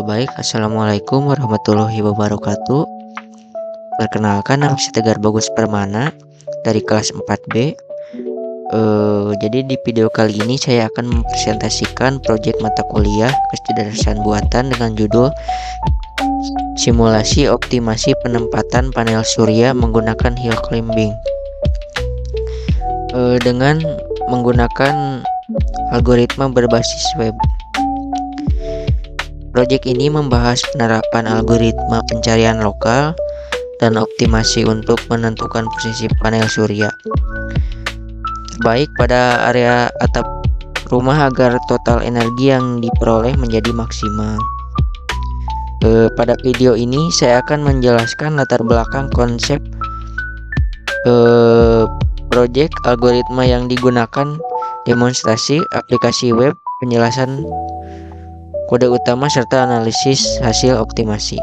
Baik, assalamualaikum warahmatullahi wabarakatuh. Perkenalkan, nama saya Tegar Bagus Permana dari kelas 4B. Jadi di video kali ini saya akan mempresentasikan proyek mata kuliah kecerdasan buatan dengan judul Simulasi Optimasi Penempatan Panel Surya Menggunakan Hill Climbing. Dengan menggunakan algoritma berbasis web. Proyek ini membahas penerapan algoritma pencarian lokal dan optimasi untuk menentukan posisi panel surya terbaik pada area atap rumah agar total energi yang diperoleh menjadi maksimal. Pada video ini saya akan menjelaskan latar belakang konsep proyek, algoritma yang digunakan, demonstrasi aplikasi web, penjelasan kode utama, serta analisis hasil optimasi.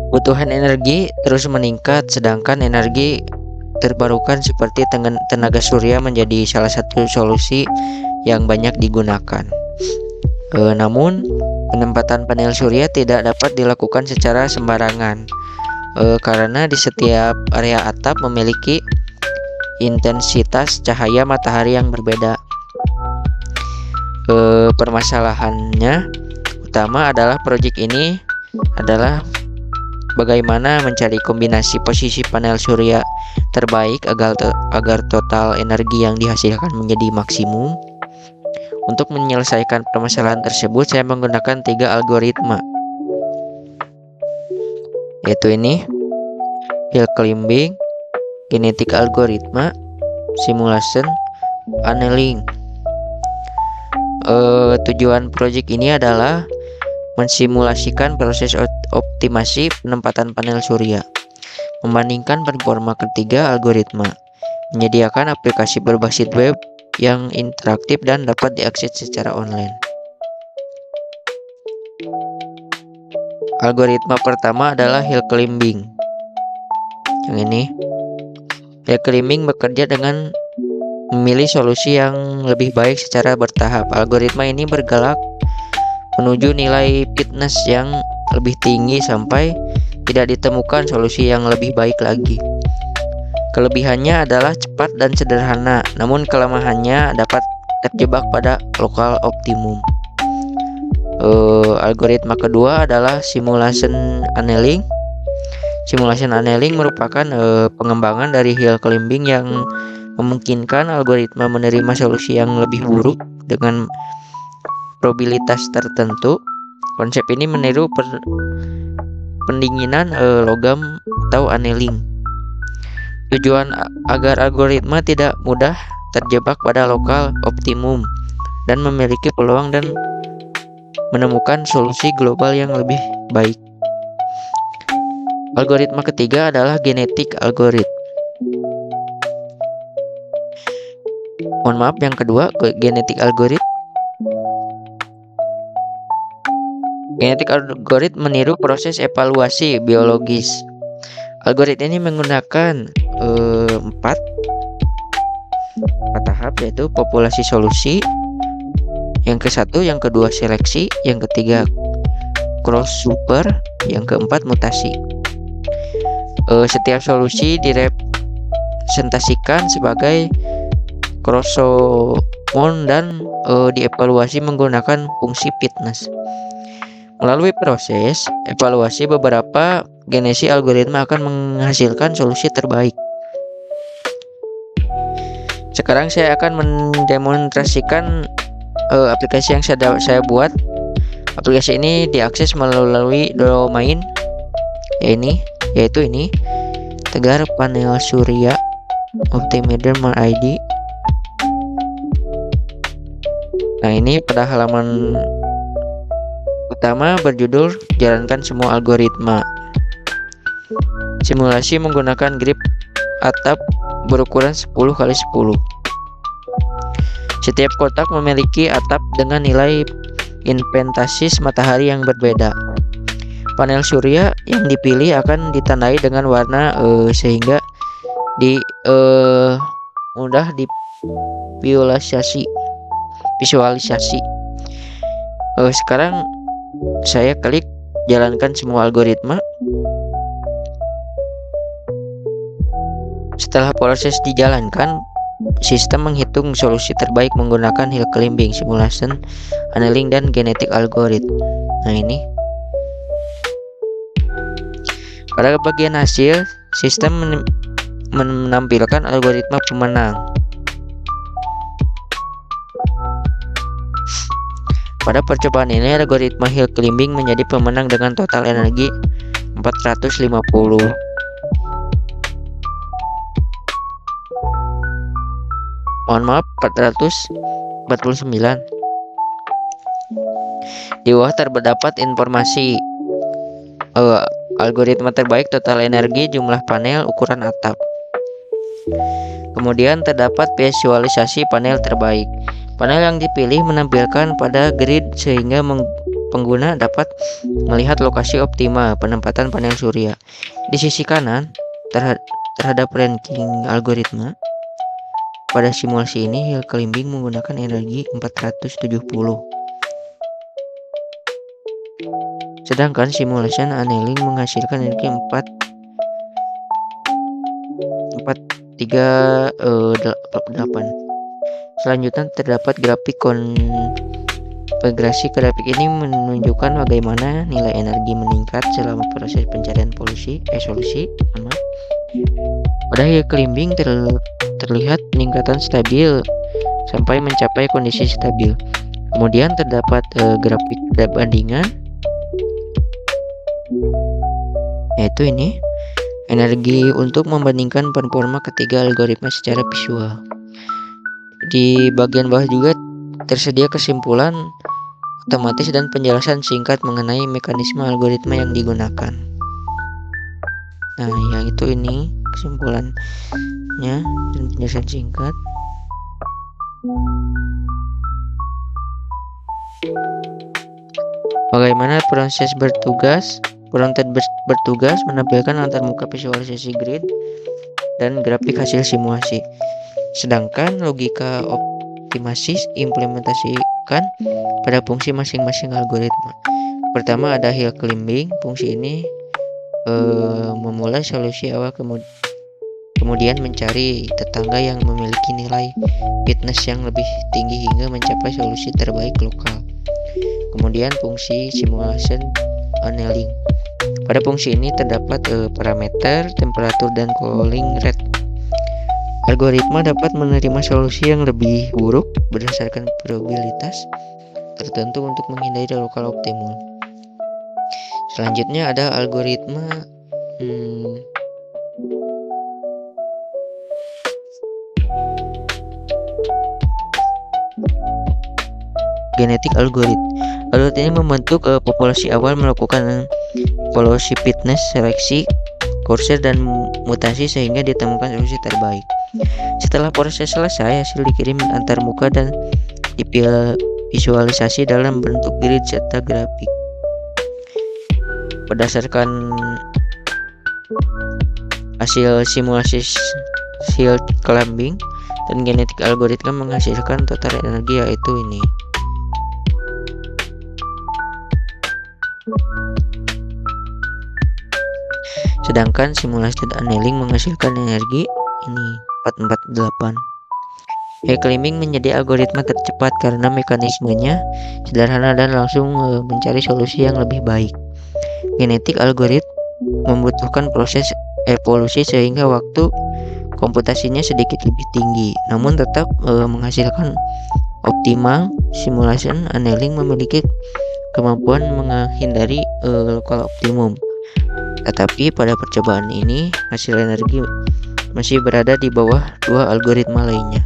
Kebutuhan energi terus meningkat, sedangkan energi terbarukan seperti tenaga surya menjadi salah satu solusi yang banyak digunakan. Namun, penempatan panel surya tidak dapat dilakukan secara sembarangan, karena di setiap area atap memiliki intensitas cahaya matahari yang berbeda. Permasalahannya utama adalah proyek ini adalah bagaimana mencari kombinasi posisi panel surya terbaik agar total energi yang dihasilkan menjadi maksimum. Untuk menyelesaikan permasalahan tersebut, saya menggunakan 3 algoritma, yaitu ini: hill climbing, genetik algoritma, simulation annealing. Tujuan proyek ini adalah mensimulasikan proses optimasi penempatan panel surya, membandingkan performa ketiga algoritma, menyediakan aplikasi berbasis web yang interaktif dan dapat diakses secara online. Algoritma pertama adalah hill climbing. Yang ini, hill climbing bekerja dengan memilih solusi yang lebih baik secara bertahap. Algoritma ini bergerak menuju nilai fitness yang lebih tinggi sampai tidak ditemukan solusi yang lebih baik lagi. Kelebihannya adalah cepat dan sederhana, namun kelemahannya dapat terjebak pada lokal optimum. Algoritma kedua adalah simulation annealing. Simulation annealing merupakan pengembangan dari hill climbing yang memungkinkan algoritma menerima solusi yang lebih buruk dengan probabilitas tertentu. Konsep ini meniru pendinginan logam atau annealing. Tujuan agar algoritma tidak mudah terjebak pada lokal optimum dan memiliki peluang dan menemukan solusi global yang lebih baik. Algoritma ketiga adalah genetik algoritma. Yang kedua, genetik algoritma. Genetik algoritma meniru proses evaluasi biologis. Algoritma ini menggunakan 4 tahap, yaitu populasi solusi, yang ke-1, yang kedua seleksi, yang ketiga crossover, yang keempat mutasi. Setiap solusi direpresentasikan sebagai crossover dan dievaluasi menggunakan fungsi fitness. Melalui proses evaluasi, beberapa generasi algoritma akan menghasilkan solusi terbaik. Sekarang saya akan mendemonstrasikan aplikasi yang saya buat. Aplikasi ini diakses melalui domain yaitu ini Tegar Panel Surya Optimizer ID. Nah, ini pada halaman utama berjudul jalankan semua algoritma. Simulasi menggunakan grip atap berukuran 10x10. Setiap kotak memiliki atap dengan nilai inventasis matahari yang berbeda. Panel surya yang dipilih akan ditandai dengan warna sehingga mudah divisualisasi. visualisasi. Sekarang saya klik jalankan semua algoritma. Setelah proses dijalankan, sistem menghitung solusi terbaik menggunakan hill climbing, simulation, annealing, dan genetic algorithm. Nah ini pada bagian hasil, sistem menampilkan algoritma pemenang. Pada percobaan ini, algoritma hill climbing menjadi pemenang dengan total energi 450. Mohon maaf, 449. Di bawah terdapat informasi algoritma terbaik, total energi, jumlah panel, ukuran atap. Kemudian terdapat visualisasi panel terbaik. Panel yang dipilih menampilkan pada grid sehingga pengguna dapat melihat lokasi optimal penempatan panel surya. Di sisi kanan terhadap ranking algoritma. Pada simulasi ini, hill climbing menggunakan energi 470. Sedangkan simulation annealing menghasilkan energi 438. Selanjutnya terdapat grafik konfigurasi. Grafik ini menunjukkan bagaimana nilai energi meningkat selama proses pencarian solusi. Pada hill climbing terlihat peningkatan stabil sampai mencapai kondisi stabil. Kemudian terdapat grafik perbandingan, yaitu ini energi untuk membandingkan performa ketiga algoritma secara visual. Di bagian bawah juga tersedia kesimpulan otomatis dan penjelasan singkat mengenai mekanisme algoritma yang digunakan. Nah, yang itu ini kesimpulannya dan penjelasan singkat. Bagaimana proses bertugas? Bertugas menampilkan antarmuka visualisasi grid dan grafik hasil simulasi. Sedangkan logika optimasi implementasikan pada fungsi masing-masing algoritma. Pertama ada hill climbing. Fungsi ini memulai solusi awal kemudian mencari tetangga yang memiliki nilai fitness yang lebih tinggi hingga mencapai solusi terbaik lokal. Kemudian fungsi simulation annealing. Pada fungsi ini terdapat parameter temperatur dan cooling rate. Algoritma dapat menerima solusi yang lebih buruk berdasarkan probabilitas tertentu untuk menghindari lokal optimum. Selanjutnya ada algoritma genetik algoritma. Algoritma ini membentuk populasi awal, melakukan evolusi fitness, seleksi, kursor, dan mutasi sehingga ditemukan solusi terbaik. Setelah proses selesai, hasil dikirim antarmuka dan divisualisasi dalam bentuk grid serta grafik. Berdasarkan hasil simulasi hill climbing dan genetik algoritma menghasilkan total energi, yaitu ini. Sedangkan simulasi dan annealing menghasilkan energi ini 448. Hill climbing menjadi algoritma tercepat karena mekanismenya sederhana dan langsung mencari solusi yang lebih baik. Genetik algoritma membutuhkan proses evolusi sehingga waktu komputasinya sedikit lebih tinggi, namun tetap menghasilkan optimal. Simulation annealing memiliki kemampuan menghindari lokal optimum. Tetapi pada percobaan ini hasil energi masih berada di bawah dua algoritma lainnya.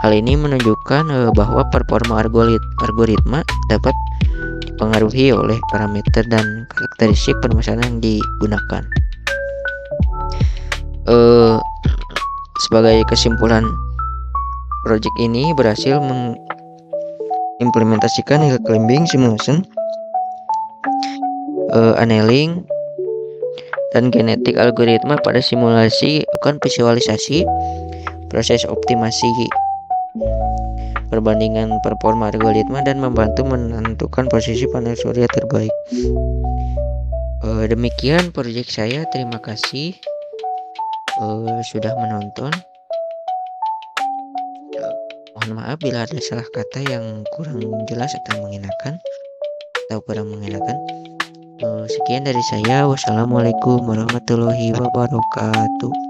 Hal ini menunjukkan bahwa performa algoritma dapat dipengaruhi oleh parameter dan karakteristik permasalahan yang digunakan. Sebagai kesimpulan, proyek ini berhasil mengimplementasikan hill climbing, simulation, annealing, dan genetik algoritma pada simulasi visualisasi, proses optimasi perbandingan performa algoritma dan membantu menentukan posisi panel surya terbaik. Demikian proyek saya. Terima kasih sudah menonton. Mohon maaf bila ada salah kata yang kurang jelas atau kurang mengenakan. Sekian dari saya. Wassalamualaikum warahmatullahi wabarakatuh.